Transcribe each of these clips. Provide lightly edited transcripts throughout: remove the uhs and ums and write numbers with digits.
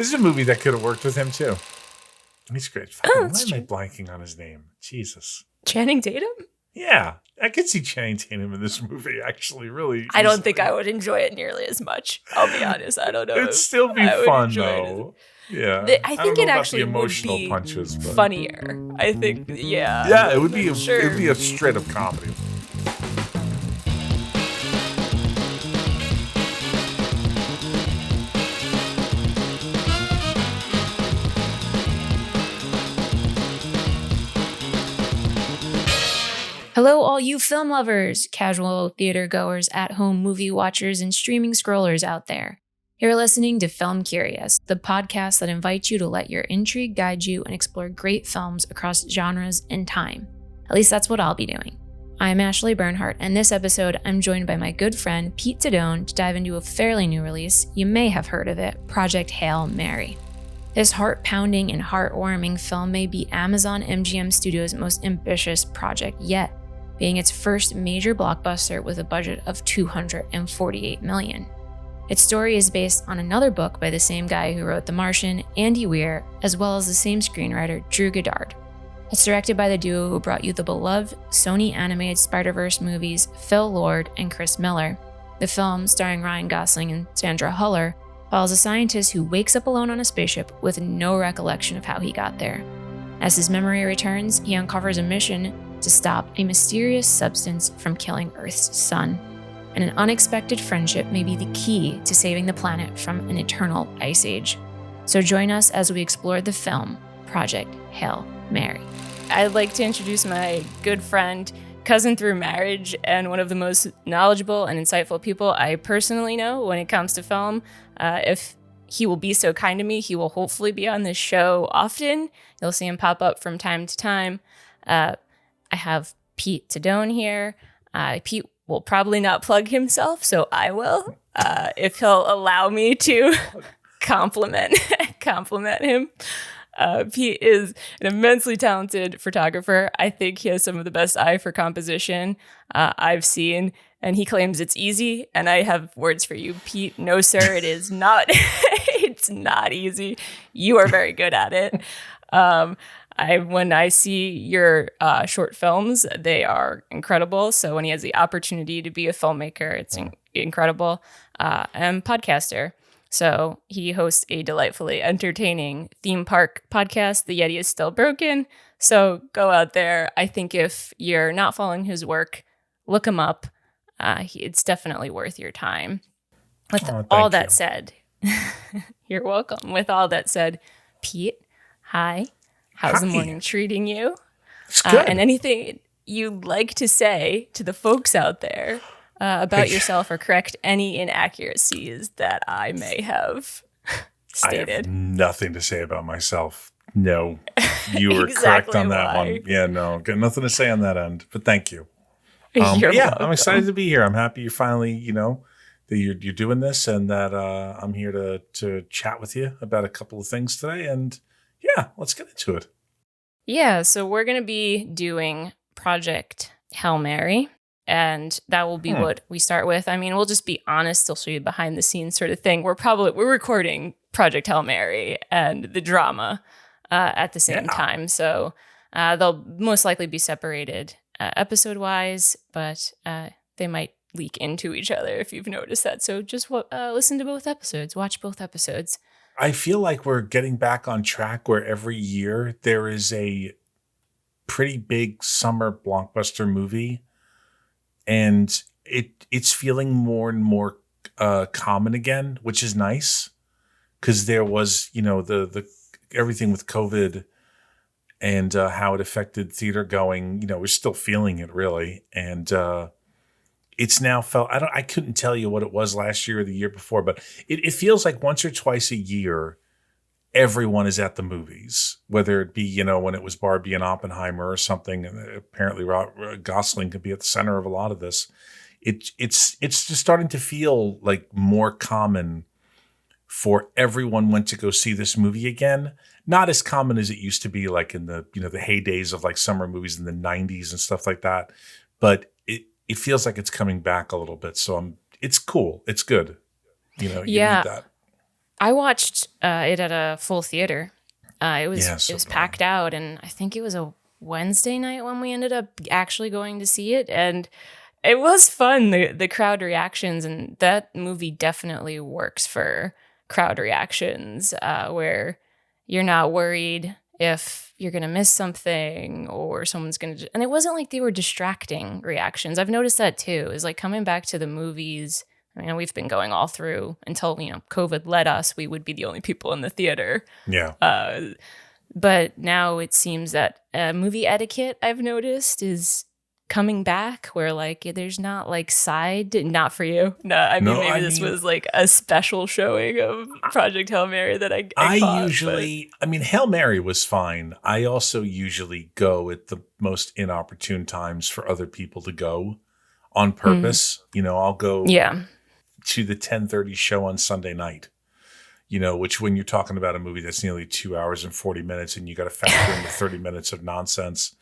This is a movie that could have worked with him too. He's great. Why am I blanking on his name? Jesus. Channing Tatum? Yeah, I could see Channing Tatum in this movie, actually, really. I don't think I would enjoy it nearly as much. I'll be honest. I don't know. It'd still be fun, though. Yeah. I think it actually would be punches, funnier. I think, yeah. Yeah, it would be a straight up comedy. Hello, all you film lovers, casual theater goers, at-home movie watchers, and streaming scrollers out there. You're listening to Film Curious, the podcast that invites you to let your intrigue guide you and explore great films across genres and time. At least that's what I'll be doing. I'm Ashley Bernhardt, and this episode, I'm joined by my good friend Pete Tedone to dive into a fairly new release. You may have heard of it, Project Hail Mary. This heart-pounding and heartwarming film may be Amazon MGM Studios' most ambitious project yet, being its first major blockbuster with a budget of $248 million. Its story is based on another book by the same guy who wrote The Martian, Andy Weir, as well as the same screenwriter, Drew Goddard. It's directed by the duo who brought you the beloved Sony animated Spider-Verse movies, Phil Lord and Chris Miller. The film, starring Ryan Gosling and Sandra Huller, follows a scientist who wakes up alone on a spaceship with no recollection of how he got there. As his memory returns, he uncovers a mission to stop a mysterious substance from killing Earth's sun. And an unexpected friendship may be the key to saving the planet from an eternal ice age. So join us as we explore the film, Project Hail Mary. I'd like to introduce my good friend, cousin through marriage, and one of the most knowledgeable and insightful people I personally know when it comes to film. If he will be so kind to me, he will hopefully be on this show often. You'll see him pop up from time to time. I have Pete Tedone here. Pete will probably not plug himself, so I will, if he'll allow me to compliment him. Pete is an immensely talented photographer. I think he has some of the best eye for composition I've seen, and he claims it's easy, and I have words for you, Pete. No, sir, it is not. It's not easy. You are very good at it. When I see your short films, they are incredible. So when he has the opportunity to be a filmmaker, it's incredible. And podcaster. So he hosts a delightfully entertaining theme park podcast, The Yeti is Still Broken. So go out there. I think if you're not following his work, look him up. It's definitely worth your time. With all that said, you're welcome. With all that said, Pete, hi. How's the morning treating you? It's good. And anything you'd like to say to the folks out there about yourself or correct any inaccuracies that I may have stated? I have nothing to say about myself. No, you were correct on that one. Yeah, no, got nothing to say on that end, but thank you. You're welcome. I'm excited to be here. I'm happy you're finally, that you're doing this and that I'm here to chat with you about a couple of things today. And yeah, let's get into it. Yeah, so we're going to be doing Project Hail Mary, and that will be what we start with. I mean, we'll just be honest. I'll show you behind the scenes sort of thing. We're recording Project Hail Mary and the drama at the same time. So they'll most likely be separated episode-wise, but they might leak into each other if you've noticed that. So just listen to both episodes. Watch both episodes. I feel like we're getting back on track where every year there is a pretty big summer blockbuster movie, and it's feeling more and more common again, which is nice because there was, the everything with COVID and how it affected theater going. We're still feeling it really, and it's now felt, I couldn't tell you what it was last year or the year before, but it feels like once or twice a year, everyone is at the movies, whether it be, when it was Barbie and Oppenheimer or something. And apparently Gosling could be at the center of a lot of this. It's just starting to feel like more common for everyone went to go see this movie again. Not as common as it used to be like in the, the heydays of like summer movies in the 90s and stuff like that. But it feels like it's coming back a little bit. So it's cool. It's good. You need that. I watched it at a full theater. It was So it was did I. packed out, and I think it was a Wednesday night when we ended up actually going to see it, and it was fun. The crowd reactions, and that movie definitely works for crowd reactions, where you're not worried if you're gonna miss something or someone's gonna. And it wasn't like they were distracting reactions. I've noticed that too. Is like coming back to the movies. I mean, we've been going all through until COVID let us. We would be the only people in the theater. Yeah. But now it seems that movie etiquette, I've noticed, is coming back where like there's not like not for you. No, I mean, No, maybe I this mean- was like a special showing of Project Hail Mary that I I caught, usually, I mean, Hail Mary was fine. I also usually go at the most inopportune times for other people to go on purpose. I'll go yeah. to the 10:30 show on Sunday night, which when you're talking about a movie that's nearly 2 hours and 40 minutes and you got to factor in the 30 minutes of nonsense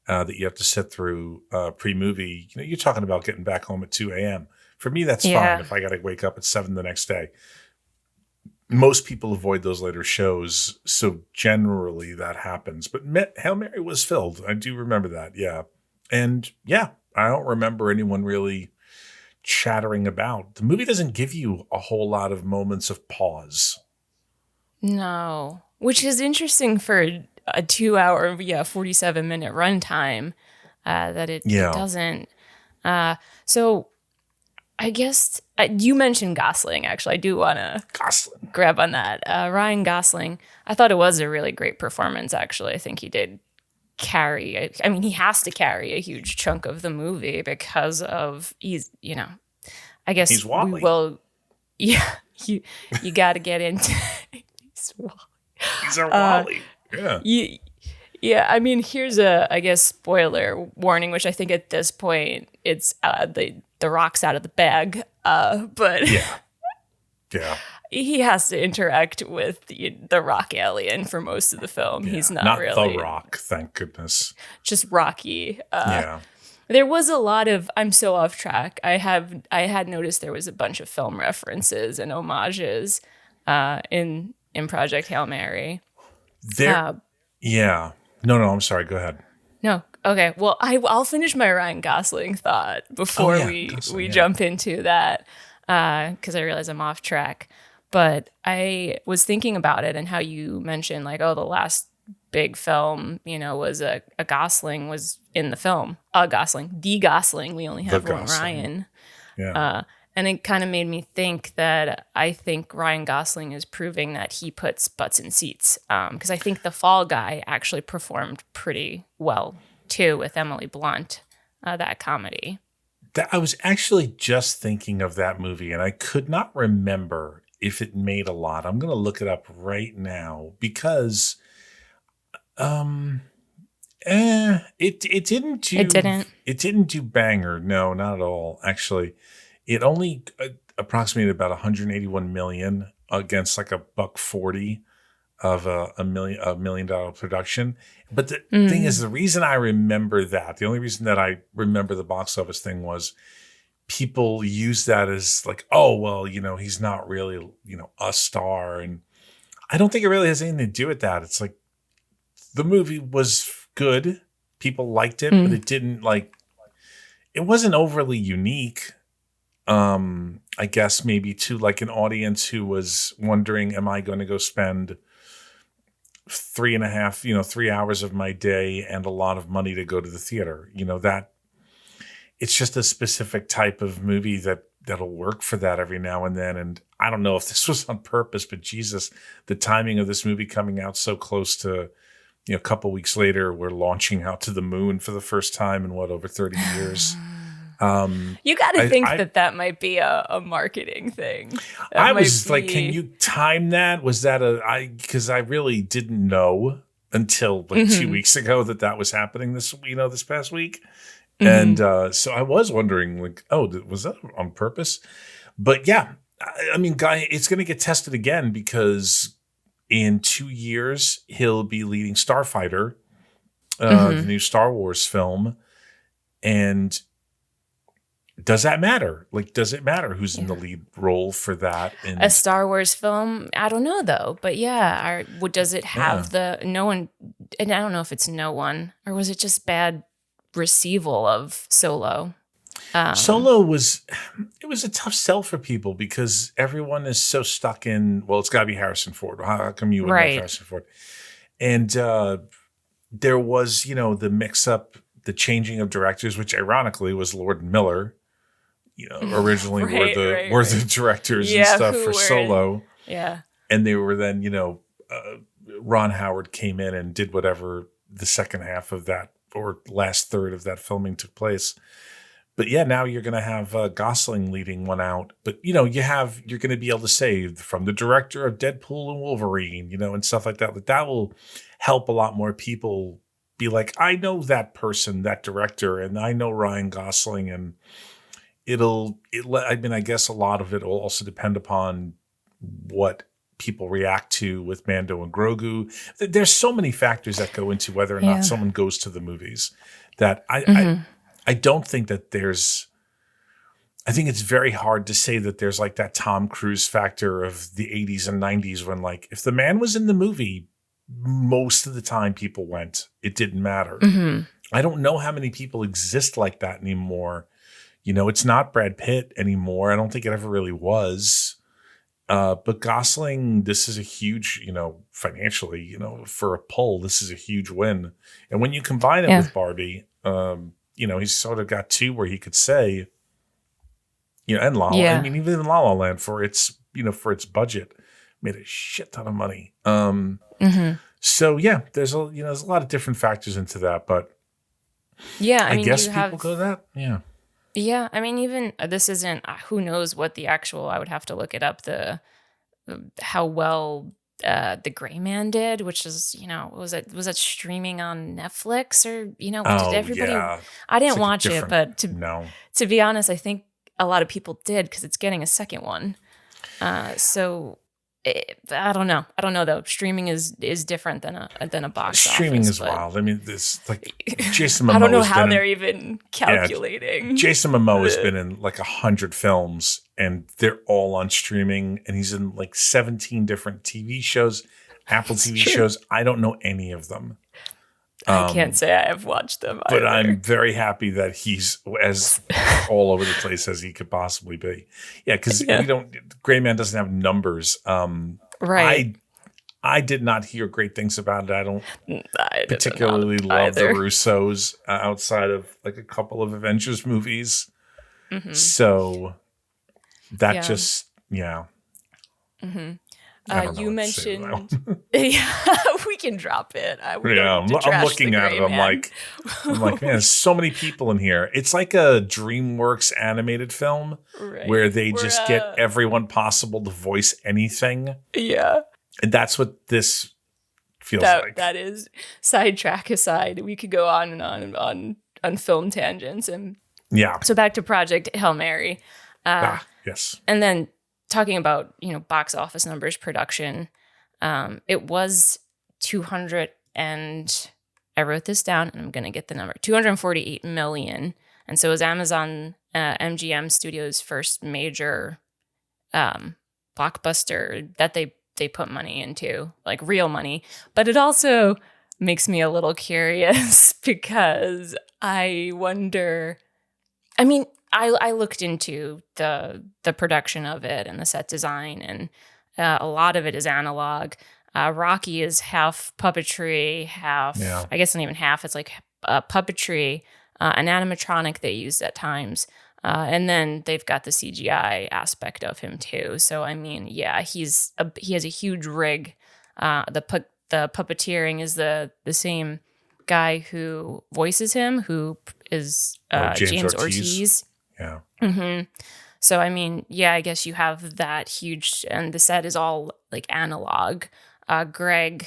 that you have to sit through pre-movie, you're talking about getting back home at 2 a.m. For me, that's Yeah. fine if I got to wake up at 7 the next day. Most people avoid those later shows, so generally that happens. But Hail Mary was filled. I do remember that, yeah. And yeah, I don't remember anyone really chattering about. The movie doesn't give you a whole lot of moments of pause. No, which is interesting for a 2 hour, 47-minute runtime. That it doesn't. So I guess you mentioned Gosling. Actually, I do want to grab on that. Ryan Gosling. I thought it was a really great performance. Actually, I think he did carry. I mean, he has to carry a huge chunk of the movie because of I guess he's Wally. we will. Yeah, you got to get into. He's our Wally. Yeah. Yeah, I mean, here's I guess, spoiler warning, which I think at this point it's the rock's out of the bag. But yeah, he has to interact with the rock alien for most of the film. He's not really the Rock, thank goodness. Just Rocky. Yeah. There was a lot of. I'm so off track. I had noticed there was a bunch of film references and homages in Project Hail Mary. Yeah. No, I'm sorry. Go ahead. No. Okay. Well, I'll finish my Ryan Gosling thought before we jump into that because I realize I'm off track. But I was thinking about it and how you mentioned like, the last big film, was a Gosling was in the film. The Gosling. We only have one Ryan. Yeah. And it kind of made me think that I think Ryan Gosling is proving that he puts butts in seats. Because I think The Fall Guy actually performed pretty well, too, with Emily Blunt, that comedy. I was actually just thinking of that movie, and I could not remember if it made a lot. I'm going to look it up right now because it didn't do... It didn't? It didn't do banger. No, not at all, actually. It only approximated about 181 million against like $140 of a $1 million production. But the thing is, the reason I remember that, the only reason that I remember the box office thing was people use that as like, oh, well, he's not really, a star. And I don't think it really has anything to do with that. It's like the movie was good. People liked it, but it didn't it wasn't overly unique. I guess maybe to like an audience who was wondering, am I going to go spend 3 hours of my day and a lot of money to go to the theater? That it's just a specific type of movie that'll work for that every now and then. And I don't know if this was on purpose, but Jesus, the timing of this movie coming out so close to, a couple weeks later, we're launching out to the moon for the first time in over 30 years. You got to think that might be a marketing thing. I was like, can you time that? Was that because I really didn't know until 2 weeks ago that was happening this past week. And so I was wondering was that on purpose? But yeah, I mean, Guy, it's going to get tested again because in 2 years, he'll be leading Starfighter, the new Star Wars film. And does that matter? Like, does it matter who's in the lead role for that? And a Star Wars film, I don't know though, but yeah, does it have no one? And I don't know if it's no one, or was it just bad receival of Solo? Solo was a tough sell for people because everyone is so stuck in, well, it's got to be Harrison Ford. How come you wouldn't have Harrison Ford? And there was, the mix up, the changing of directors, which ironically was Lord and Miller. Originally were the directors and stuff for Solo. And they were then, Ron Howard came in and did whatever the second half of that or last third of that filming took place. But yeah, now you're going to have Gosling leading one out. But, you're going to be able to say from the director of Deadpool and Wolverine, and stuff like that. But that will help a lot more people be like, I know that person, that director, and I know Ryan Gosling, and I guess a lot of it will also depend upon what people react to with Mando and Grogu. There's so many factors that go into whether or not someone goes to the movies that I don't think that I think it's very hard to say that there's like that Tom Cruise factor of the 80s and 90s when like if the man was in the movie, most of the time people went. It didn't matter. I don't know how many people exist like that anymore. It's not Brad Pitt anymore. I don't think it ever really was. But Gosling, this is a huge, financially, for a poll, this is a huge win. And when you combine it with Barbie, he's sort of got two where he could say, and La La Land. I mean, even in La La Land for its budget, made a shit ton of money. So yeah, there's a lot of different factors into that, but I guess people go that. Yeah. Yeah, I mean, even this isn't. Who knows what the actual? I would have to look it up. How well the Gray Man did, which is was it streaming on Netflix or did everybody? Yeah. I didn't watch it, but to be honest, I think a lot of people did because it's getting a second one. I don't know. I don't know though. Streaming is different than a box Streaming office. Is wild. I mean, this like Jason Momoa. I don't know how they're even calculating. Yeah, Jason Momoa has been in like 100 films, and they're all on streaming. And he's in like 17 different TV shows, Apple TV shows. I don't know any of them. I can't say I have watched them either. But I'm very happy that he's as all over the place as he could possibly be. Yeah, because Gray Man doesn't have numbers. Right. I did not hear great things about it. I don't particularly love the Russos outside of like a couple of Avengers movies. So that just, you mentioned, we can drop it. I'm looking at it. I'm like, man, there's so many people in here. It's like a DreamWorks animated film where they just get everyone possible to voice anything. Yeah, and that's what this feels like. That is sidetrack aside. We could go on and on and on film tangents and So back to Project Hail Mary. Yes, and then. Talking about, box office numbers, production, it was 200 and I wrote this down and I'm going to get the number, 248 million. And so it was Amazon MGM Studios' first major blockbuster that they put money into, like real money. But it also makes me a little curious because I wonder, I looked into the production of it and the set design, and a lot of it is analog. Rocky is half puppetry, I guess not even half. It's like puppetry, an animatronic they used at times, and then they've got the CGI aspect of him too. So he has a huge rig. The puppeteering is the same guy who voices him, who is James Ortiz. Yeah. So, I guess you have that huge, and the set is all like analog. Greg,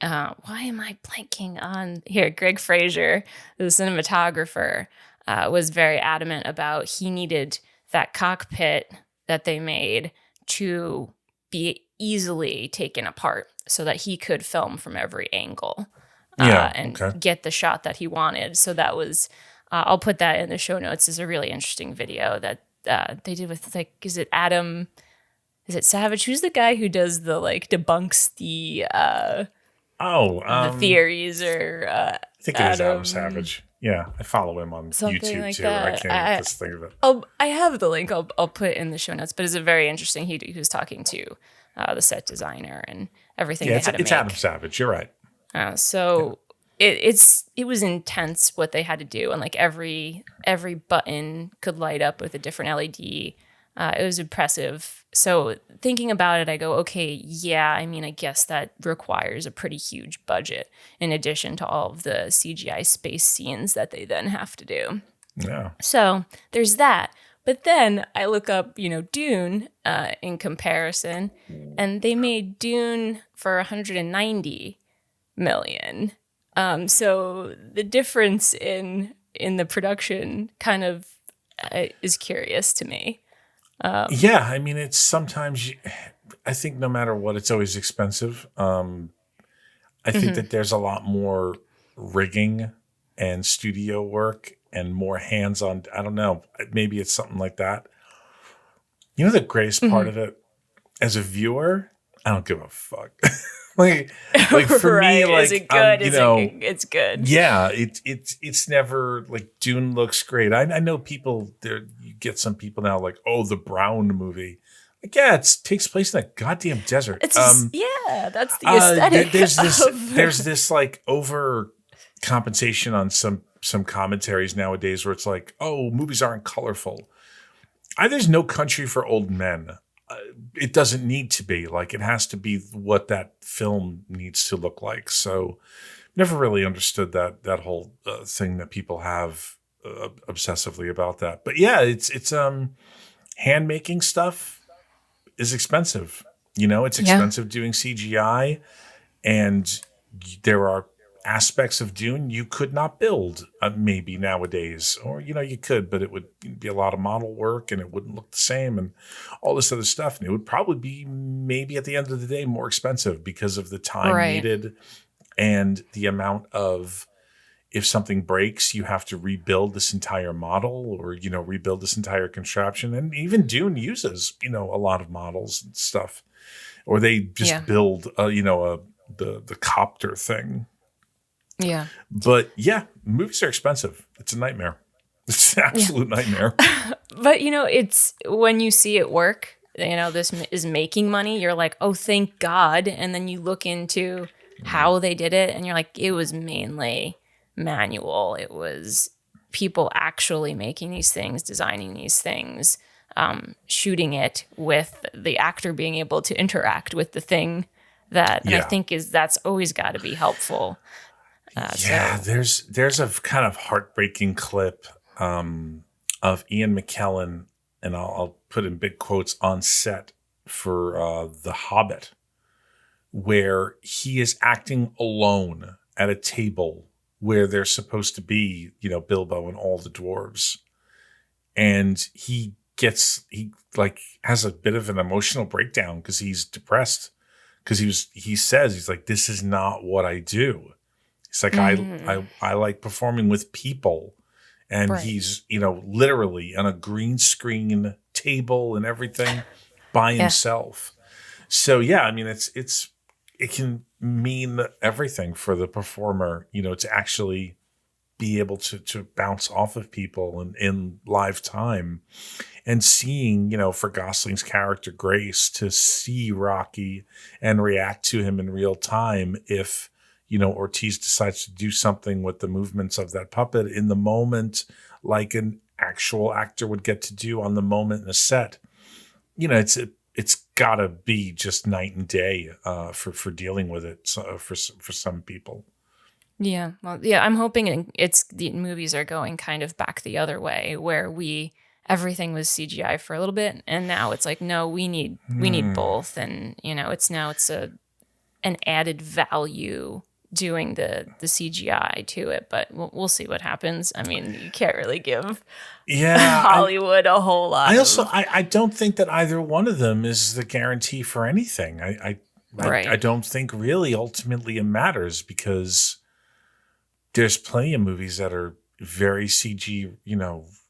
why am I blanking on here? Greg Fraser, the cinematographer, was very adamant about he needed that cockpit that they made to be easily taken apart so that he could film from every angle and get the shot that he wanted. So that was I'll put that in the show notes. Is a really interesting video that they did with like, is it Adam? Is it Savage? Who's the guy who does the like debunks the theories or I think it is Adam Savage. Yeah, I follow him on YouTube like too. That. I can't just think of it. I have the link. I'll put it in the show notes. But it's a very interesting. He was talking to the set designer and everything. Yeah, they had to it's make. Adam Savage. You're right. It was intense what they had to do, and like every button could light up with a different LED. It was impressive. So thinking about it, I go, okay, yeah, I mean, I guess that requires a pretty huge budget in addition to all of the CGI space scenes that they then have to do. Yeah. So there's that. But then I look up, Dune in comparison, and they made Dune for 190 million. So the difference in the production kind of is curious to me. Yeah, I mean, it's sometimes, I think no matter what, it's always expensive. I think that there's a lot more rigging and studio work and more hands-on. I don't know. Maybe it's something like that. The greatest part of it as a viewer, I don't give a fuck. like for right. me, like, is it good? It's good. Yeah, it's never like Dune looks great. I know people there. You get some people now like, oh, the Brown movie. Like, yeah, it takes place in a goddamn desert. It's that's the aesthetic. There's this like over compensation on some commentaries nowadays where it's like, oh, movies aren't colorful. There's no country for old men. It doesn't need to be. Like, it has to be what that film needs to look like. So never really understood that whole thing that people have obsessively about that. But yeah, it's hand making stuff is expensive. It's expensive doing CGI, and there are aspects of Dune you could not build maybe nowadays, or you could, but it would be a lot of model work and it wouldn't look the same and all this other stuff, and it would probably be maybe at the end of the day more expensive because of the time needed and the amount of, if something breaks, you have to rebuild this entire model or rebuild this entire contraption. And even Dune uses a lot of models and stuff, or they just build the copter thing. Yeah. But yeah, movies are expensive. It's a nightmare. It's an absolute nightmare. But it's when you see it work, this is making money, you're like, oh, thank God. And then you look into how they did it and you're like, it was mainly manual. It was people actually making these things, designing these things, shooting it with the actor being able to interact with the thing that I think that's always got to be helpful. There's a kind of heartbreaking clip of Ian McKellen, and I'll put in big quotes, on set for The Hobbit, where he is acting alone at a table where they're supposed to be, Bilbo and all the dwarves. And he has a bit of an emotional breakdown because he's depressed, because he says, he's like, this is not what I do. It's like, I like performing with people. And he's, literally on a green screen table and everything by himself. So, yeah, I mean, it can mean everything for the performer, to actually be able to bounce off of people in live time. And seeing, for Gosling's character Grace, to see Rocky and react to him in real time if, Ortiz decides to do something with the movements of that puppet in the moment, like an actual actor would get to do on the moment in a set. It's gotta be just night and day for dealing with it for some people. Yeah, well, yeah, I'm hoping the movies are going kind of back the other way, where everything was CGI for a little bit, and now it's like, no, we need both, and it's an added value doing the CGI to it, but we'll see what happens. I mean, you can't really give Hollywood a whole lot. I don't think that either one of them is the guarantee for anything. I don't think really ultimately it matters, because there's plenty of movies that are very CG,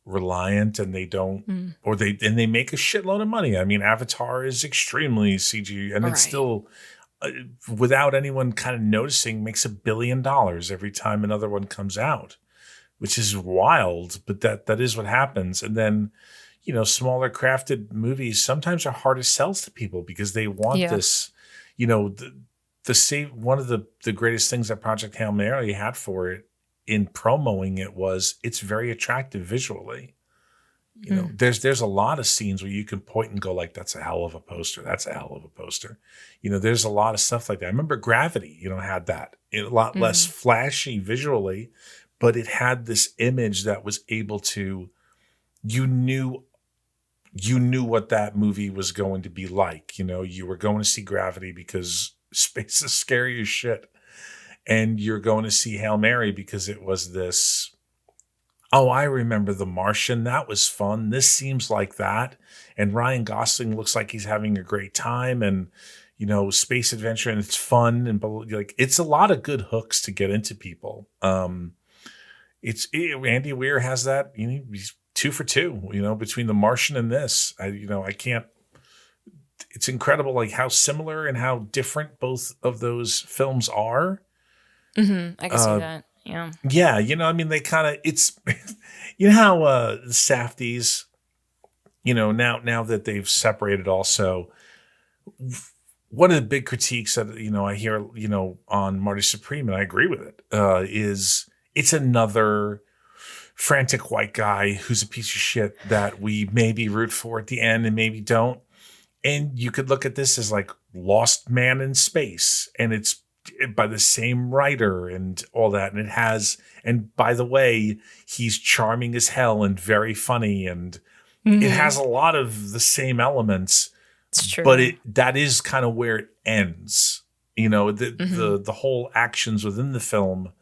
reliant, and they don't, Mm. or they make a shitload of money. I mean, Avatar is extremely CG, and it's Right. still, without anyone kind of noticing, makes $1 billion every time another one comes out, which is wild. But that is what happens. And then, smaller crafted movies sometimes are hard to sell to people because they want Yeah. this, the same. One of the greatest things that Project Hail Mary had for it in promoting it was it's very attractive visually. There's a lot of scenes where you can point and go like, that's a hell of a poster. That's a hell of a poster. There's a lot of stuff like that. I remember Gravity, had that. A lot less flashy visually, but it had this image that was able to, you knew what that movie was going to be like. You were going to see Gravity because space is scary as shit. And you're going to see Hail Mary because it was this, oh, I remember The Martian. That was fun. This seems like that. And Ryan Gosling looks like he's having a great time. And, space adventure, and it's fun. And it's a lot of good hooks to get into people. Andy Weir has that, he's 2 for 2, between The Martian and this. I can't, it's incredible like how similar and how different both of those films are. I can see that. Yeah. Yeah, they kind of, it's, how the Safdies, now that they've separated also, one of the big critiques that, I hear, on Marty Supreme, and I agree with it, is it's another frantic white guy who's a piece of shit that we maybe root for at the end and maybe don't. And you could look at this as like Lost Man in Space, and it's by the same writer and all that. And by the way, he's charming as hell and very funny. And it has a lot of the same elements, It's true. but that is kind of where it ends. The whole actions within the film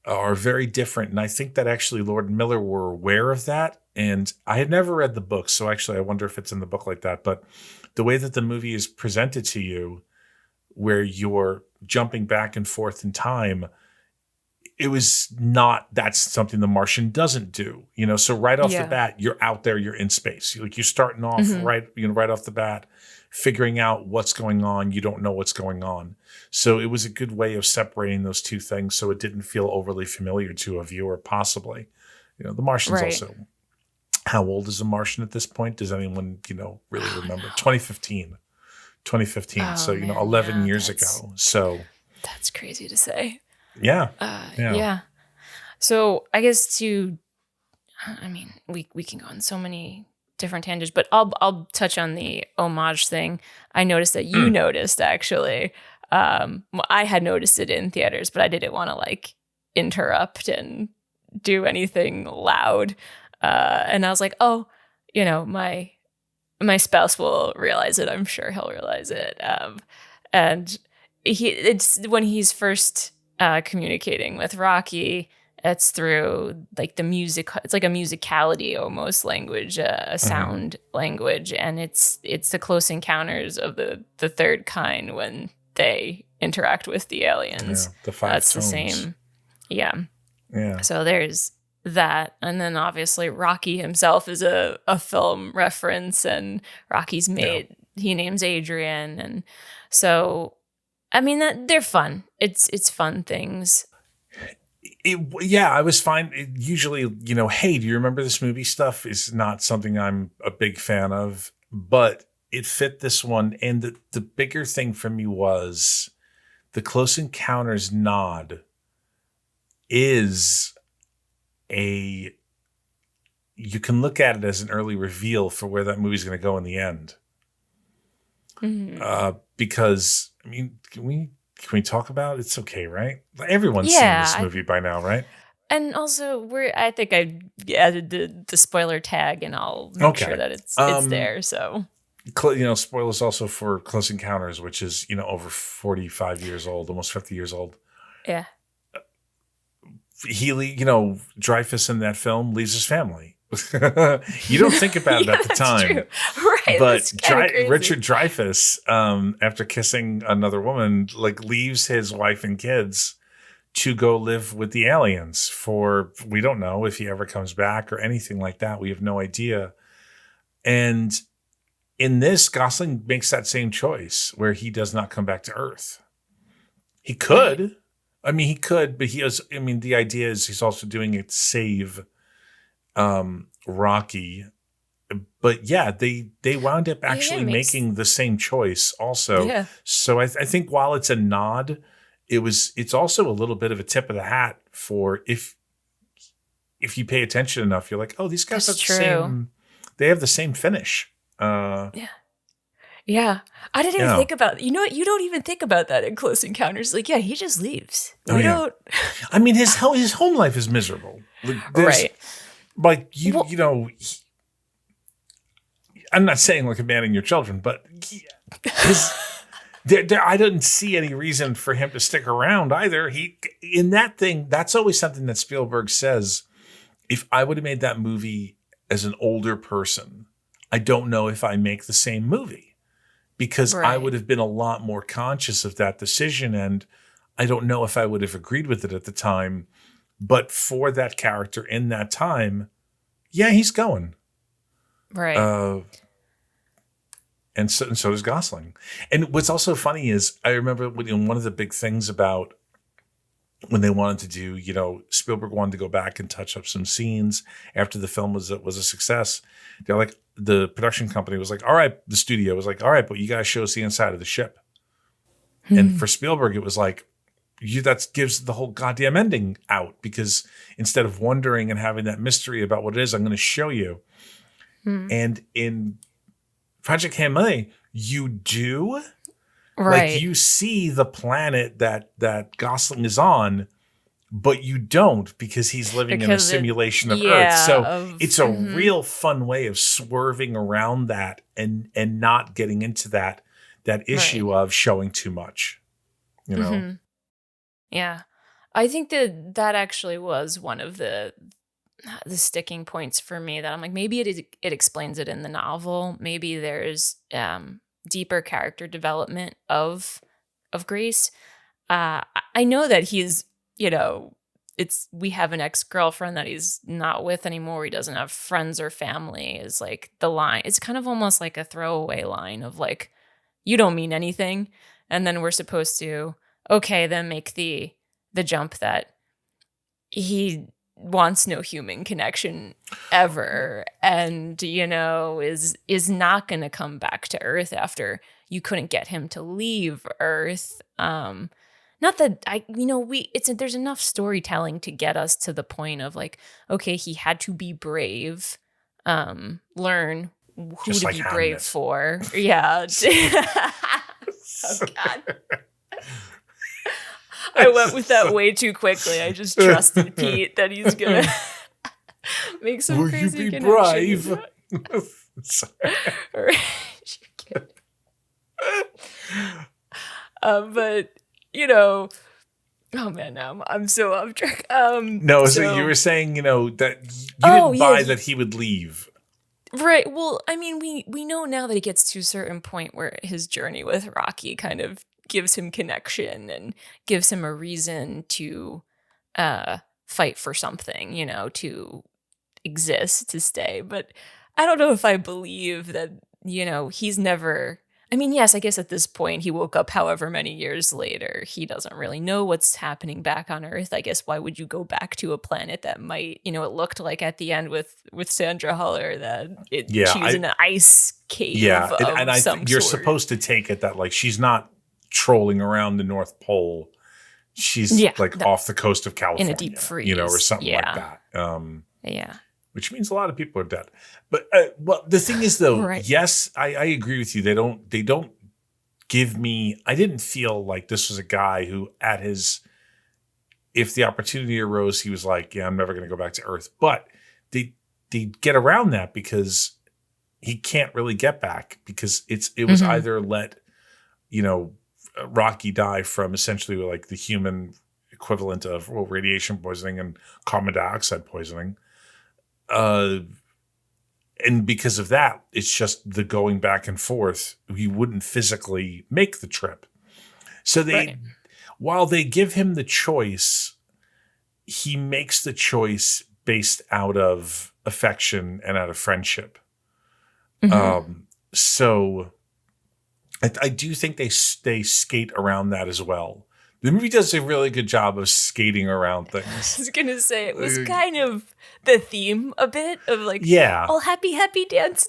are very different. And I think that actually Lord and Miller were aware of that. And I had never read the book. So actually, I wonder if it's in the book like that. But the way that the movie is presented to you, where you're jumping back and forth in time, it was not, that's something The Martian doesn't do, so right off the bat, you're out there, you're in space. You're starting off right off the bat, figuring out what's going on. You don't know what's going on. So it was a good way of separating those two things. So it didn't feel overly familiar to a viewer, possibly. The Martian's also, how old is The Martian at this point? Does anyone, really remember? 2015. Oh, So, man, 11 years ago. So that's crazy to say. Yeah. Yeah. So I guess we can go on so many different tangents, but I'll touch on the homage thing. I noticed that you noticed actually. Well, I had noticed it in theaters, but I didn't want to interrupt and do anything loud. And I was like, oh, my spouse will realize it. I'm sure he'll realize it. And it's when he's first communicating with Rocky, it's through the music. It's like a musicality almost language, a sound language. And it's the close encounters of the third kind when they interact with the aliens. Yeah, the 5 That's tones. the same. Yeah. Yeah. So there's that. And then obviously Rocky himself is a film reference, and Rocky's mate, he names Adrian. And so, they're fun. It's fun things. I was fine. Usually, hey, do you remember this movie stuff is not something I'm a big fan of, but it fit this one. And the bigger thing for me was the Close Encounters nod is you can look at it as an early reveal for where that movie's going to go in the end. Because can we talk about it? It's okay, right? Everyone's seen this movie by now, right? And also, I think I added the spoiler tag, and I'll make sure that it's there. So, spoilers also for Close Encounters, which is over 45 years old, almost 50 years old. Yeah. Dreyfuss in that film leaves his family. You don't think about it at the time. True. Right. But Richard Dreyfuss, after kissing another woman, leaves his wife and kids to go live with the aliens for, we don't know if he ever comes back or anything like that. We have no idea. And in this, Gosling makes that same choice where he does not come back to Earth. He could. He could, but the idea is he's also doing it to save Rocky. But yeah, they wound up actually making the same choice also. Yeah. So I think while it's a nod, it's also a little bit of a tip of the hat for if you pay attention enough, you're like, oh, these guys they have the same finish. Yeah. I didn't even think about, you know what? You don't even think about that in Close Encounters. Like, yeah, he just leaves. We don't. His home life is miserable. Right. Like, I'm not saying like abandoning your children, but I didn't see any reason for him to stick around either. That's always something that Spielberg says. If I would have made that movie as an older person, I don't know if I make the same movie. Because I would have been a lot more conscious of that decision, and I don't know if I would have agreed with it at the time. But for that character in that time, yeah, he's going. Right. And so does Gosling. And what's also funny is I remember one of the big things about when they wanted to do, Spielberg wanted to go back and touch up some scenes after the film was a success. They're like, the production company was like, all right, the studio was like, all right, but you guys show us the inside of the ship. And for Spielberg, it was like, that gives the whole goddamn ending out, because instead of wondering and having that mystery about what it is, I'm going to show you. And in Project Hail Mary, you do. Right. Like, you see the planet that Gosling is on, but you don't, because he's living in a simulation of Earth. So it's a real fun way of swerving around that and not getting into that issue of showing too much, Yeah. I think that actually was one of the sticking points for me, that I'm like, maybe it explains it in the novel. Maybe there's deeper character development of Grace. I know that he's, we have an ex-girlfriend that he's not with anymore. He doesn't have friends or family, is like the line. It's kind of almost like a throwaway line of like, you don't mean anything. And then we're supposed to, then make the jump that he wants no human connection ever, and is not going to come back to Earth after you couldn't get him to leave Earth. Not that there's enough storytelling to get us to the point of like, okay, he had to be brave, learn who just to like be Hamlet. brave for. Yeah. Oh God. I went with that way too quickly. I just trusted Pete that he's gonna make some crazy connections. Will you be brave? But oh man, now I'm so off track. No, so you were saying, that you didn't buy that he would leave. Right. Well, we know now that he gets to a certain point where his journey with Rocky kind of gives him connection and gives him a reason to fight for something, to exist, to stay. But I don't know if I believe that, he's never. Yes, I guess at this point he woke up however many years later. He doesn't really know what's happening back on Earth. I guess why would you go back to a planet that might, it looked like at the end with Sandra Huller that she's in an ice cave. Yeah, and I think you're supposed to take it that like she's not trolling around the North Pole. She's off the coast of California in a deep freeze, or something like that. Yeah. Which means a lot of people are dead. But the thing is, though, yes, I agree with you. They don't give me. I didn't feel like this was a guy who, if the opportunity arose, he was like, "Yeah, I'm never going to go back to Earth." But they get around that because he can't really get back, because it was either let Rocky die from essentially like the human equivalent of radiation poisoning and carbon dioxide poisoning. And because of that, it's just the going back and forth. He wouldn't physically make the trip. So while they give him the choice, he makes the choice based out of affection and out of friendship. So I do think they skate around that as well. The movie does a really good job of skating around things. I was gonna say it was kind of the theme a bit of like, yeah, all happy dance,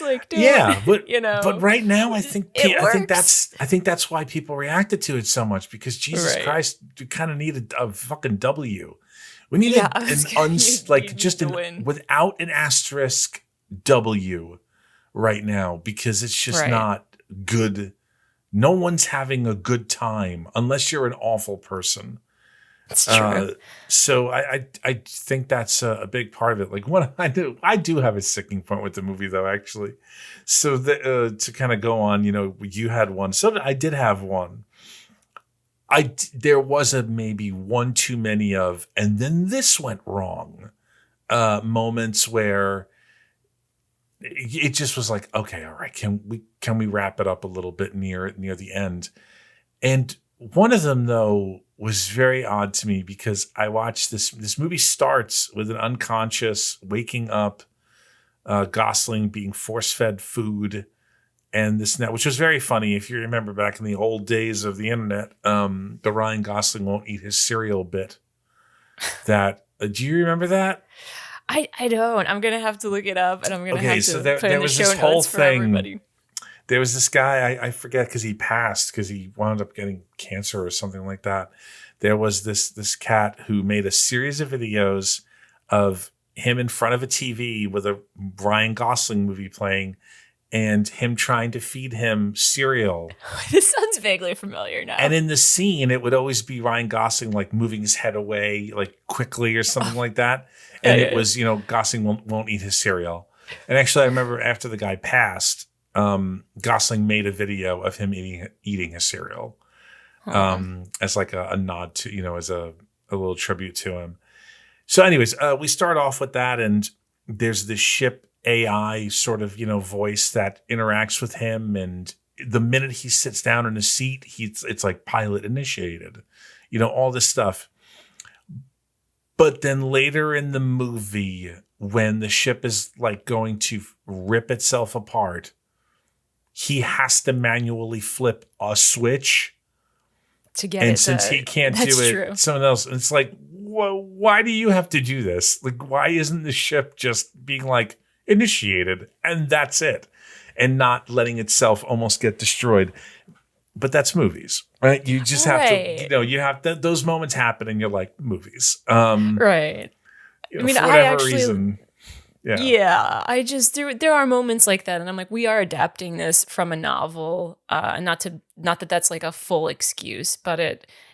like, but you know. but right now, I think works. I think that's why people reacted to it so much, because Jesus Christ, we kind of needed a fucking W. We needed without an asterisk W right now, because it's just not good. No one's having a good time unless you're an awful person. It's true. So I think that's a big part of it. Like, what I do have a sticking point with the movie, though, actually. So to kind of go on, you had one. So I did have one. There was maybe one too many of, and then this went wrong. Moments where it just was like, okay, all right, can we wrap it up a little bit near the end? And one of them, though, was very odd to me, because I watched this movie starts with an unconscious waking up, Gosling being force-fed food, and this and that, which was very funny. If you remember back in the old days of the internet, the Ryan Gosling won't eat his cereal bit. That do you remember that? I don't. I'm gonna have to look it up, and I'm gonna have to there put in the was show this whole notes for thing. everybody. There was this guy, I forget, because he passed, because he wound up getting cancer or something like that. There was this cat who made a series of videos of him in front of a TV with a Ryan Gosling movie playing, and him trying to feed him cereal. This sounds vaguely familiar now. And in the scene, it would always be Ryan Gosling like moving his head away like quickly or something like that. And it was, Gosling won't eat his cereal. And actually, I remember after the guy passed, Gosling made a video of him eating his cereal, as like a nod to, as a little tribute to him. So anyways, we start off with that, and there's this ship AI sort of, voice that interacts with him. And the minute he sits down in his seat, it's like pilot initiated, all this stuff. But then later in the movie, when the ship is like going to rip itself apart, he has to manually flip a switch to get and it. Since he can't do it, true. Someone else. It's like, why do you have to do this? Like, why isn't the ship just being like initiated and that's it, and not letting itself almost get destroyed? But that's movies, right? You just have to, you have to, those moments happen, and you're like, movies, right? I mean, for whatever reason. Yeah, I just there are moments like that, and I'm like, we are adapting this from a novel, not that that's like a full excuse, but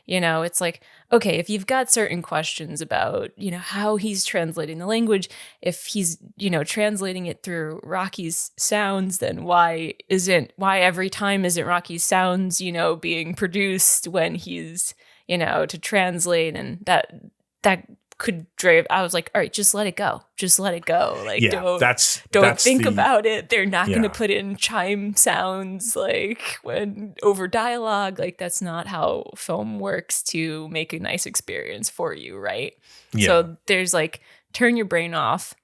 it's like, okay, if you've got certain questions about how he's translating the language, if he's translating it through Rocky's sounds, then why every time isn't Rocky's sounds being produced when he's to translate, and that could drive. I was like, all right, just let it go. Like, don't think about it. They're not going to put in chime sounds like when over dialogue. Like, that's not how film works to make a nice experience for you, right? Yeah. So there's like, turn your brain off.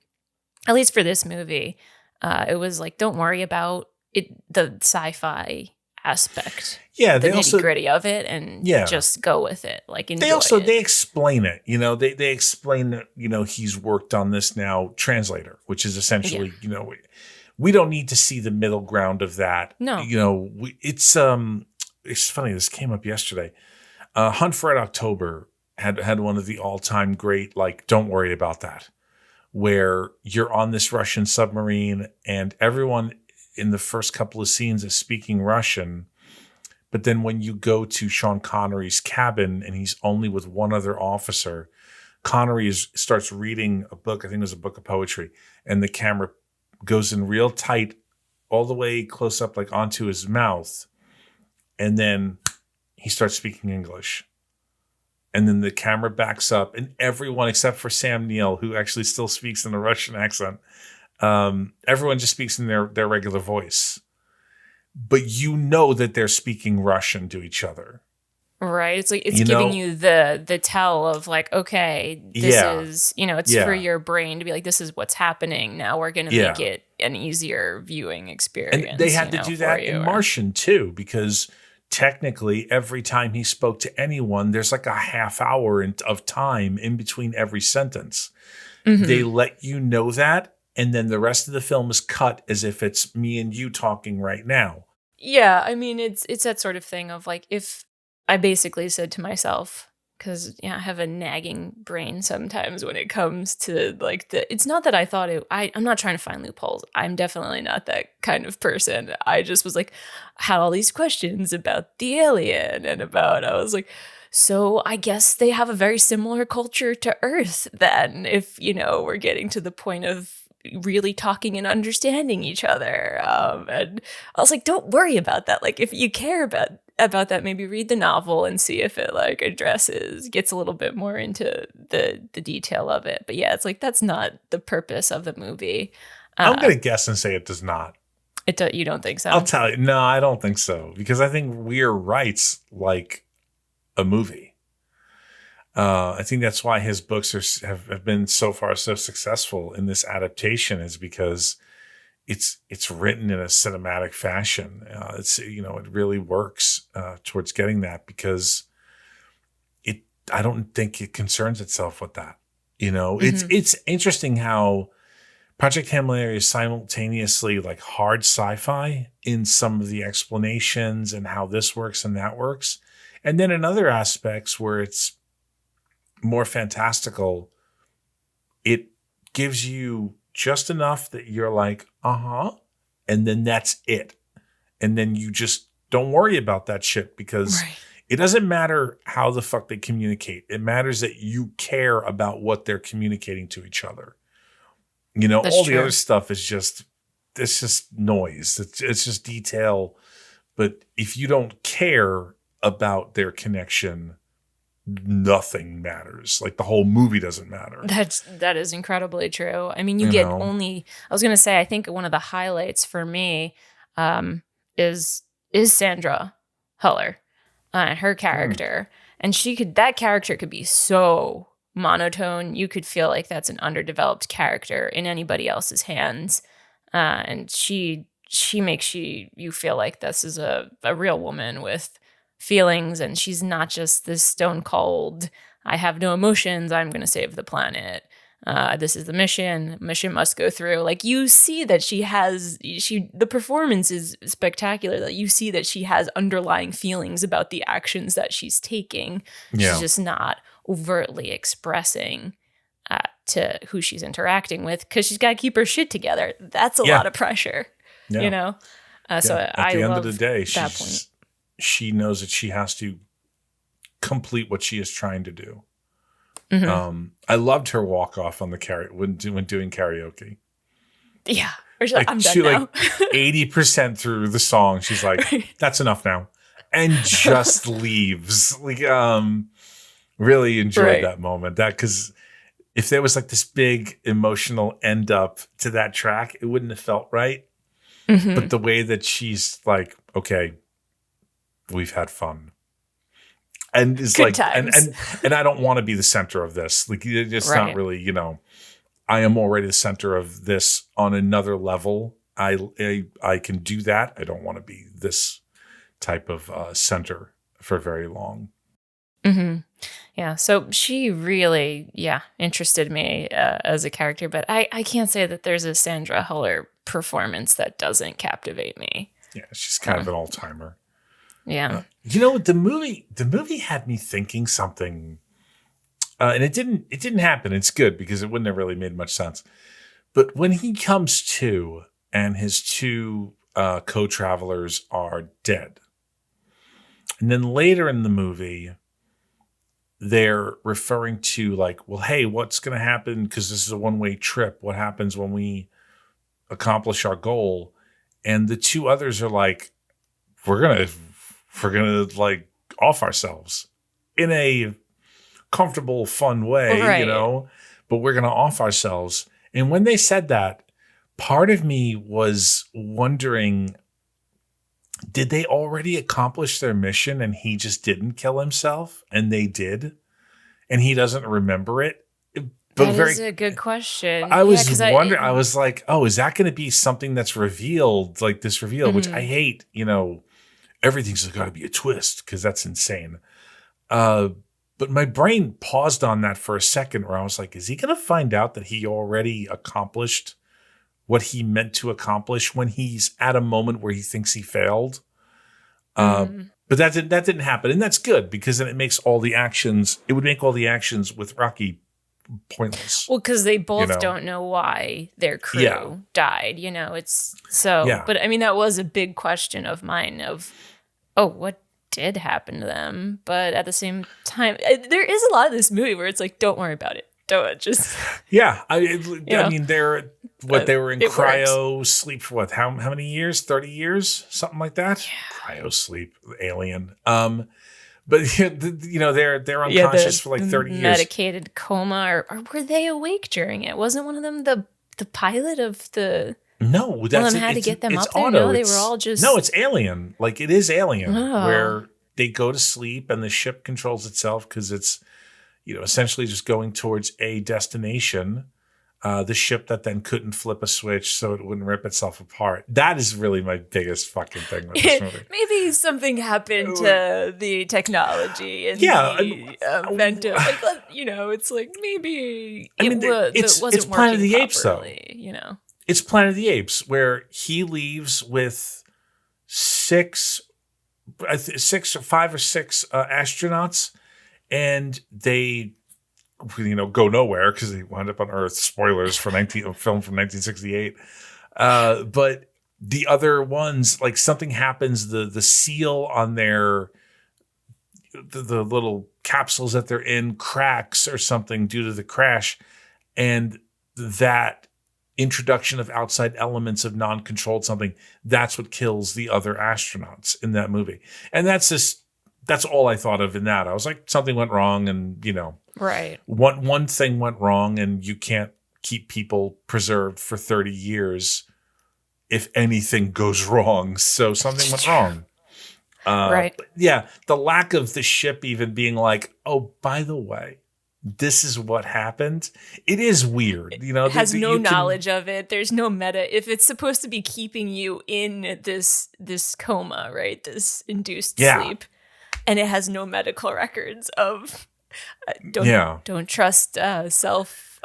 At least for this movie, it was like, don't worry about it, the sci-fi aspect. Yeah, the nitty-gritty of it, and just go with it. Like, enjoy it. They explain it. They explain that he's worked on this now translator, which is essentially we don't need to see the middle ground of that. No, it's funny. This came up yesterday. Hunt for Red October had one of the all-time great, like, don't worry about that, where you're on this Russian submarine and everyone in the first couple of scenes is speaking Russian. But then when you go to Sean Connery's cabin and he's only with one other officer, Connery starts reading a book. I think it was a book of poetry. And the camera goes in real tight, all the way close up, like onto his mouth. And then he starts speaking English. And then the camera backs up, and everyone except for Sam Neill, who actually still speaks in a Russian accent, everyone just speaks in their regular voice. But that they're speaking Russian to each other. Right. It's like it's You giving know? you the tell of like, okay, this Yeah. is, it's for Yeah. your brain to be like, this is what's happening. Now we're gonna make Yeah. it an easier viewing And they experience, had to do for that you. in Martian too, because technically every time he spoke to anyone, there's like a half hour of time in between every sentence. They let you know that, and then the rest of the film is cut as if it's me and you talking right now. Yeah, I mean, it's that sort of thing of like, if I basically said to myself, because I have a nagging brain sometimes when it comes to like it's not that I thought I'm not trying to find loopholes. I'm definitely not that kind of person. I just was like, had all these questions about the alien and I was like, so I guess they have a very similar culture to Earth then, if, we're getting to the point of really talking and understanding each other. And I was like, don't worry about that. Like, if you care about that, maybe read the novel and see if it like gets a little bit more into the detail of it. But yeah, it's like, that's not the purpose of the movie. I'm going to guess and say it does not. You don't think so? I'll tell you. No, I don't think so, because I think Weir writes like a movie. I think that's why his books have been so far so successful in this adaptation, is because it's written in a cinematic fashion. It really works towards getting that, because I don't think it concerns itself with that. It's interesting how Project Hail Mary is simultaneously like hard sci-fi in some of the explanations and how this works and that works, and then in other aspects where it's more fantastical, it gives you just enough that you're like, and then that's it. And then you just don't worry about that shit, because it doesn't matter how the fuck they communicate. It matters that you care about what they're communicating to each other. That's all true. The other stuff is just noise. It's just detail. But if you don't care about their connection, nothing matters. Like, the whole movie doesn't matter. That is incredibly true. I mean, I was going to say, I think one of the highlights for me is Sandra Huller, her character. And that character could be so monotone. You could feel like that's an underdeveloped character in anybody else's hands. And she makes you feel like this is a real woman with feelings, and she's not just this stone cold, I have no emotions, I'm going to save the planet. This is the mission must go through. Like, you see that the performance is spectacular, that you see that she has underlying feelings about the actions that she's taking. Yeah. She's just not overtly expressing to who she's interacting with, because she's got to keep her shit together. That's a lot of pressure, So at I the end love of the day, that point. She knows that she has to complete what she is trying to do. I loved her walk off on the when doing karaoke. Yeah, or she's like, I'm done now. 80% through the song, she's like, "That's enough now," and just leaves. Like, really enjoyed that moment. Because if there was like this big emotional end up to that track, it wouldn't have felt right. But the way that she's like, okay, we've had fun, and it's Good like, times. and I don't want to be the center of this. Like, it's not really, I am already the center of this on another level. I can do that. I don't want to be this type of center for very long. Yeah, so she really, interested me as a character, but I can't say that there's a Sandra Huller performance that doesn't captivate me. Yeah, she's kind of an all-timer. Yeah. The movie had me thinking something, and it didn't happen. It's good, because it wouldn't have really made much sense. But when he comes to, and his two co-travelers are dead, and then later in the movie, they're referring to like, well, hey, what's going to happen? Because this is a one-way trip. What happens when we accomplish our goal? And the two others are like, we're gonna like off ourselves in a comfortable, fun way, but we're gonna off ourselves. And when they said that, part of me was wondering, did they already accomplish their mission and he just didn't kill himself and they did and he doesn't remember it? That is a good question. I was wondering, I was like, oh, is that going to be something that's revealed, like this reveal, which I hate, everything's got to be a twist because that's insane. But my brain paused on that for a second where I was like, is he going to find out that he already accomplished what he meant to accomplish when he's at a moment where he thinks he failed? But that didn't happen. And that's good because then it would make all the actions with Rocky pointless. Well, because they both don't know why their crew died. It's so. Yeah. But I mean, that was a big question of mine. What did happen to them? But at the same time, there is a lot of this movie where it's like, don't worry about it. Don't just. Yeah, I mean, they were in cryo sleep for what? How many years? 30 years, something like that. Yeah. Cryo sleep, alien. But they're unconscious for like 30 years. Medicated coma, or were they awake during it? Wasn't one of them the pilot of the? No, that's one of them had to get them up there. No, they were all just. No, it's Alien. Like it is Alien, where they go to sleep and the ship controls itself because it's, essentially just going towards a destination. The ship that then couldn't flip a switch so it wouldn't rip itself apart. That is really my biggest fucking thing with this movie. Maybe something happened to the technology and the inventive. It's like maybe it wasn't Planet of the properly, Apes, though. It's Planet of the Apes where he leaves with five or six astronauts, and they go nowhere because they wound up on Earth. Spoilers for a film from 1968. But the other ones, like something happens, the seal on their the little capsules that they're in cracks or something due to the crash, and that introduction of outside elements of non-controlled something, that's what kills the other astronauts in that movie. And that's all I thought of in that. I was like, something went wrong, and right. One thing went wrong, and you can't keep people preserved for 30 years if anything goes wrong. So something went wrong. Right. Yeah, the lack of the ship even being like, oh, by the way, this is what happened. It is weird. It has no knowledge of it. There's no meta. If it's supposed to be keeping you in this coma, right? This induced sleep, and it has no medical records of don't trust self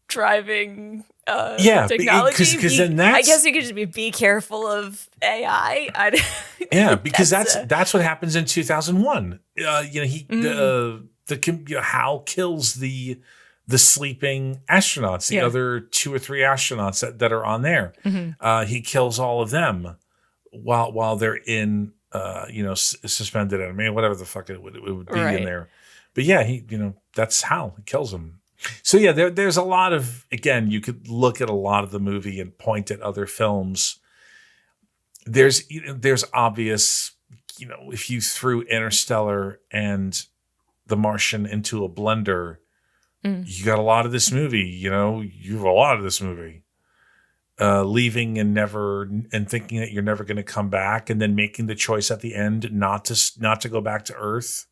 driving technology. Because then I guess you could just be careful of AI. Because that's what happens in 2001. Hal kills the sleeping astronauts, the other 2 or 3 astronauts that are on there. Mm-hmm. He kills all of them while they're in suspended animation, whatever the fuck it would be in there. But that's Hal. He kills them. So there's a lot of, again, you could look at a lot of the movie and point at other films. There's obvious, if you threw Interstellar and The Martian into a blender, you got a lot of this movie. You have a lot of this movie. Leaving and thinking that you're never going to come back, and then making the choice at the end not to go back to Earth,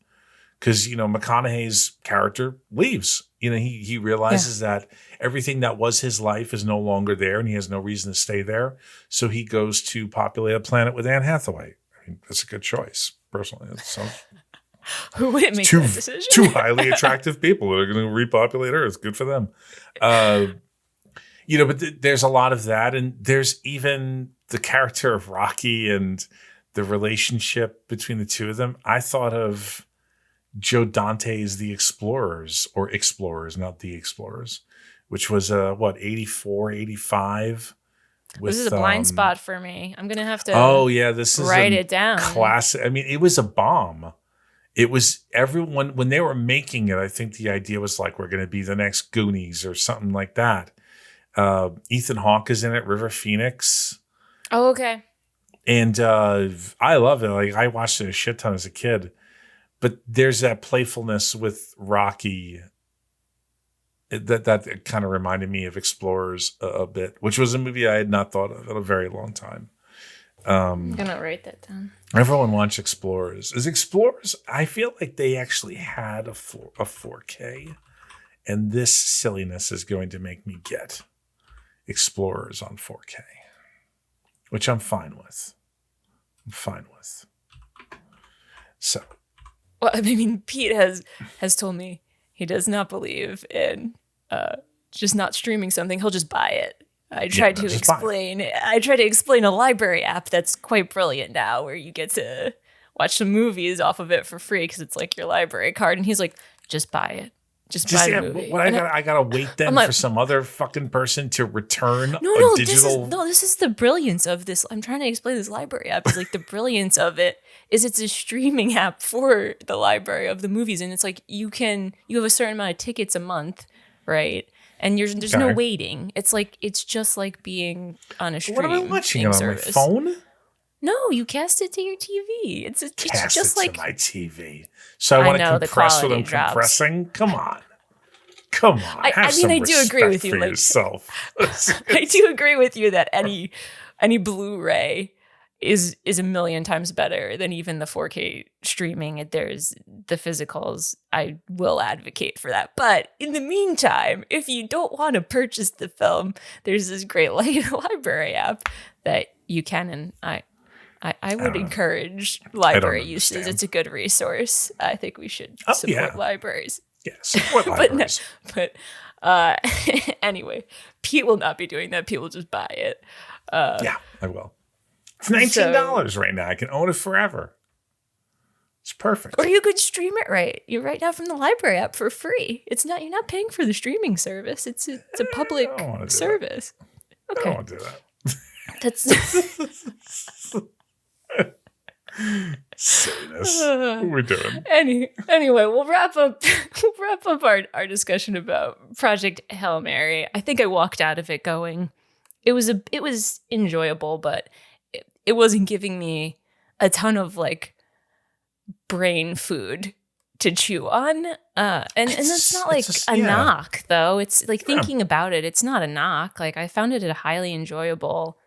because McConaughey's character leaves. He realizes that everything that was his life is no longer there, and he has no reason to stay there. So he goes to populate a planet with Anne Hathaway. I mean, that's a good choice, personally. Who wouldn't make that decision? Two highly attractive people that are going to repopulate Earth. Good for them. But there's a lot of that. And there's even the character of Rocky and the relationship between the two of them. I thought of Joe Dante's The Explorers, or Explorers, not The Explorers, which was 84, 85. This is a blind spot for me. I'm going to have to this is write it down. Classic. I mean, it was a bomb. It was everyone, when they were making it, I think the idea was like, we're going to be the next Goonies or something like that. Ethan Hawke is in it, River Phoenix. Oh, okay. And I love it. Like, I watched it a shit ton as a kid. But there's that playfulness with Rocky that kind of reminded me of Explorers a bit, which was a movie I had not thought of in a very long time. I'm gonna write that down. Everyone wants Explorers. Is Explorers? I feel like they actually had a 4K, and this silliness is going to make me get Explorers on 4K, which I'm fine with. So, Well, I mean, Pete has told me he does not believe in just not streaming something. He'll just buy it. I tried to explain a library app that's quite brilliant now, where you get to watch some movies off of it for free because it's like your library card. And he's like, just buy it. Just buy the movie. What I gotta wait then for some other fucking person to return No, digital. This is the brilliance of this. I'm trying to explain this library app. It's like the brilliance of it is it's a streaming app for the library of the movies, and it's like you have a certain amount of tickets a month, right? And there's no waiting. It's just like being on a stream. What am I watching on service. my phone? No, you cast it to your TV. It's just like to my TV. So I want to compress what I'm compressing. Come on. I do agree with you. Yourself. I do agree with you that any Blu-ray is a million times better than even the 4K streaming. There's the physicals. I will advocate for that. But in the meantime, if you don't want to purchase the film, there's this great library app that you can, and I would encourage library uses. It's a good resource. I think we should support libraries. Yeah, support libraries. but anyway, Pete will not be doing that. Pete will just buy it. Yeah, I will. It's $19 right now. I can own it forever. It's perfect. Or you could stream it right now from the library app for free. You're not paying for the streaming service. It's a public service. Okay. I don't want to do that. That's silliness. What are we doing? Anyway, we'll wrap up our discussion about Project Hail Mary. I think I walked out of it going, it was enjoyable, but it wasn't giving me a ton of like brain food to chew on. And that's not like a knock though. It's like thinking about it, it's not a knock. Like I found it a highly enjoyable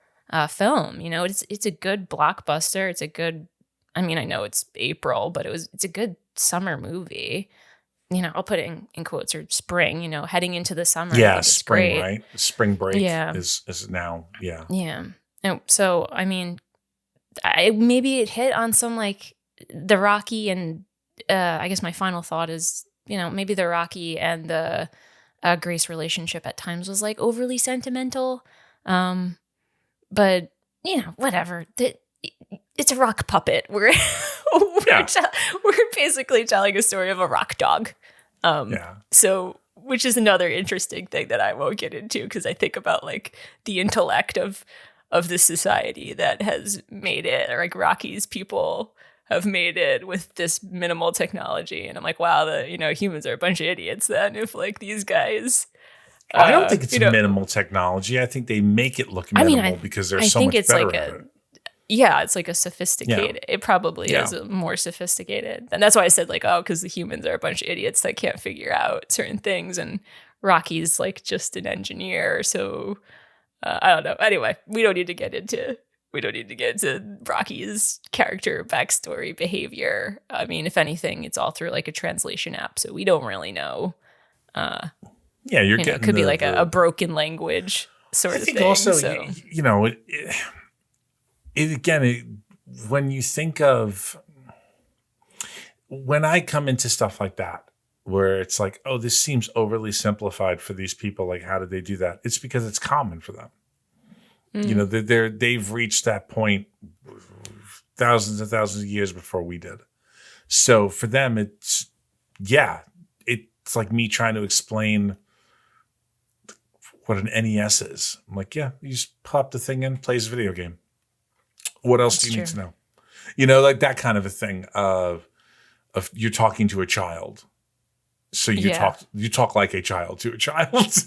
film. You know, it's a good blockbuster. It's a good, I mean, I know it's April, but it's a good summer movie. You know, I'll put it in quotes, or spring, you know, heading into the summer. Yeah, spring, great. Right? Spring break is now, yeah. Yeah. And so, I mean, maybe it hit on some like the Rocky and I guess my final thought is, you know, maybe the Rocky and the Grace relationship at times was like overly sentimental. But, you know, whatever. It's a rock puppet. We're basically telling a story of a rock dog. So, which is another interesting thing that I won't get into because I think about like the intellect of the society that has made it, or like Rocky's people have made it with this minimal technology, and I'm like, wow, humans are a bunch of idiots then if like these guys. I don't think it's minimal technology. I think they make it look minimal because they're so much better at it. Yeah, it's like a sophisticated. Yeah. It probably is more sophisticated, and that's why I said like, oh, because the humans are a bunch of idiots that can't figure out certain things, and Rocky's like just an engineer. So I don't know. Anyway, we don't need to get into Rocky's character backstory, behavior. I mean, if anything, it's all through like a translation app, so we don't really know. You're getting. It could be like a broken language sort of thing. I think also, so. When you think of, when I come into stuff like that, where it's like, oh, this seems overly simplified for these people. Like, how did they do that? It's because it's common for them. Mm. You know, they've reached that point thousands and thousands of years before we did. So for them, it's like me trying to explain what an NES is. I'm like, yeah, you just pop the thing in, plays a video game. What else do you need to know? You know, like that kind of a thing of you're talking to a child. So you talk like a child to a child.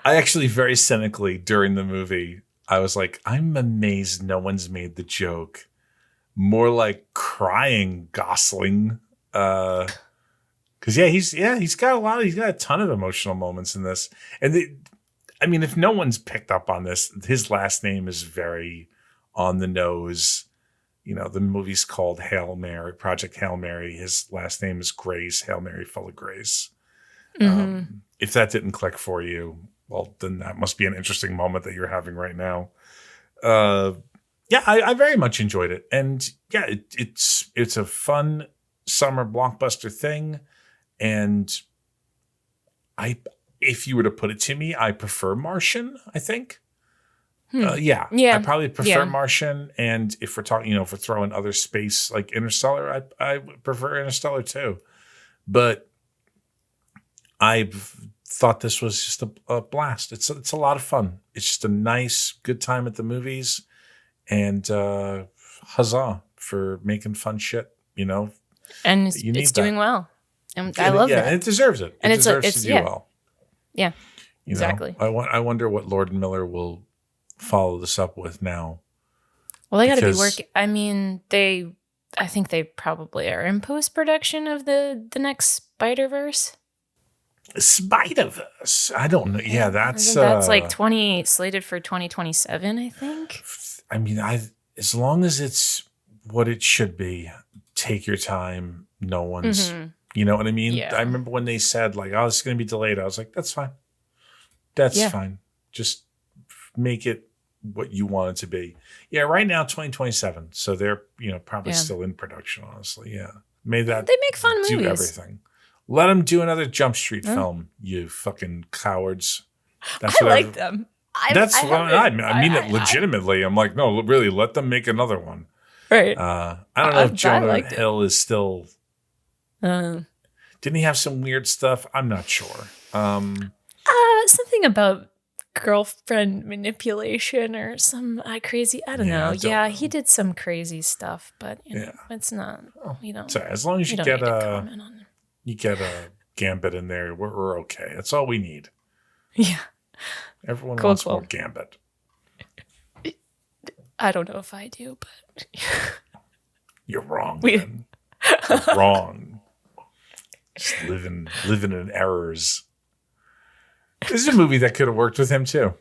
I actually very cynically during the movie, I was like, I'm amazed no one's made the joke. More like crying Gosling. Because he's got a ton of emotional moments in this. And I mean, if no one's picked up on this, his last name is very on the nose. You know, the movie's called Hail Mary, Project Hail Mary. His last name is Grace, Hail Mary, full of grace. If that didn't click for you, well, then that must be an interesting moment that you're having right now. I very much enjoyed it. And yeah, it's a fun summer blockbuster thing. And if you were to put it to me, I prefer Martian, I think. Yeah, I probably prefer Martian. And if we're talking, if we're throwing other space like Interstellar, I would prefer Interstellar too. But I've thought this was just a blast. It's a lot of fun. It's just a nice, good time at the movies. And huzzah for making fun shit, And it's doing well. And I love that. And it deserves it. And it deserves to do well. Yeah, exactly. I wonder what Lord and Miller will follow this up with now. Well, they got to be working. I mean, I think they probably are in post-production of the next Spider-Verse. Spider-Verse. I don't know. Yeah, that's like slated for 2027, I think. I mean, as long as it's what it should be, take your time. No one's, you know what I mean? Yeah. I remember when they said like, "Oh, it's going to be delayed." I was like, "That's fine. That's fine. Just make it what you want it to be." Yeah, right now 2027. So they're, probably still in production, honestly. Yeah. They make fun movies. Do everything. Let them do another Jump Street film, you fucking cowards. That's I like them. I mean it legitimately. I'm like, no, really, let them make another one. Right. I don't know if Jonah Hill is still... didn't he have some weird stuff? I'm not sure. Something about girlfriend manipulation or some crazy... I don't know. Yeah, he did some crazy stuff, but it's not... Sorry, as long as you get a Gambit in there, we're okay. That's all we need. Yeah. Everyone wants more Gambit. I don't know if I do, but... You're wrong, man. You're wrong. Just living in errors. This is a movie that could have worked with him, too.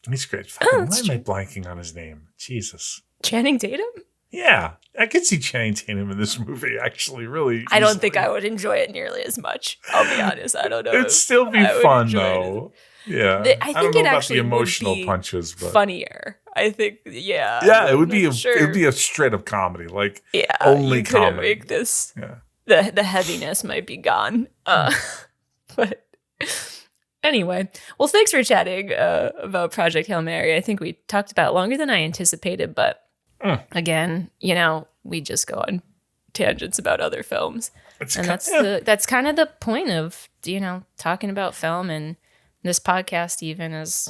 He's great. Why am I blanking on his name? Jesus. Channing Tatum? Yeah. I could see Channing Tatum in this movie, actually, really. I don't think I would enjoy it nearly as much. I'll be honest. I don't know. It'd still be fun, though. Yeah. I think it actually the emotional punches, but funnier. I think, Yeah, it would be a straight up comedy, like only you comedy. Make this. Yeah. The heaviness might be gone. But anyway, well, thanks for chatting about Project Hail Mary. I think we talked about it longer than I anticipated, but again, we just go on tangents about other films, that's kind of the point of talking about film, and this podcast even is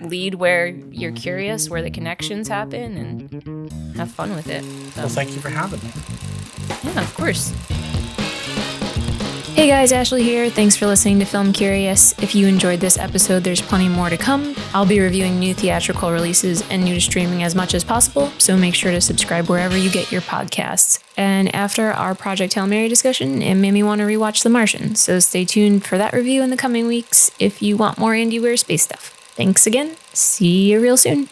lead where you're curious, where the connections happen, and have fun with it. So. Well, thank you for having me. Yeah, of course. Hey guys, Ashley here. Thanks for listening to Film Curious. If you enjoyed this episode, there's plenty more to come. I'll be reviewing new theatrical releases and new to streaming as much as possible, so make sure to subscribe wherever you get your podcasts. And after our Project Hail Mary discussion, it made me want to rewatch The Martian, so stay tuned for that review in the coming weeks if you want more Andy Weir space stuff. Thanks again. See you real soon.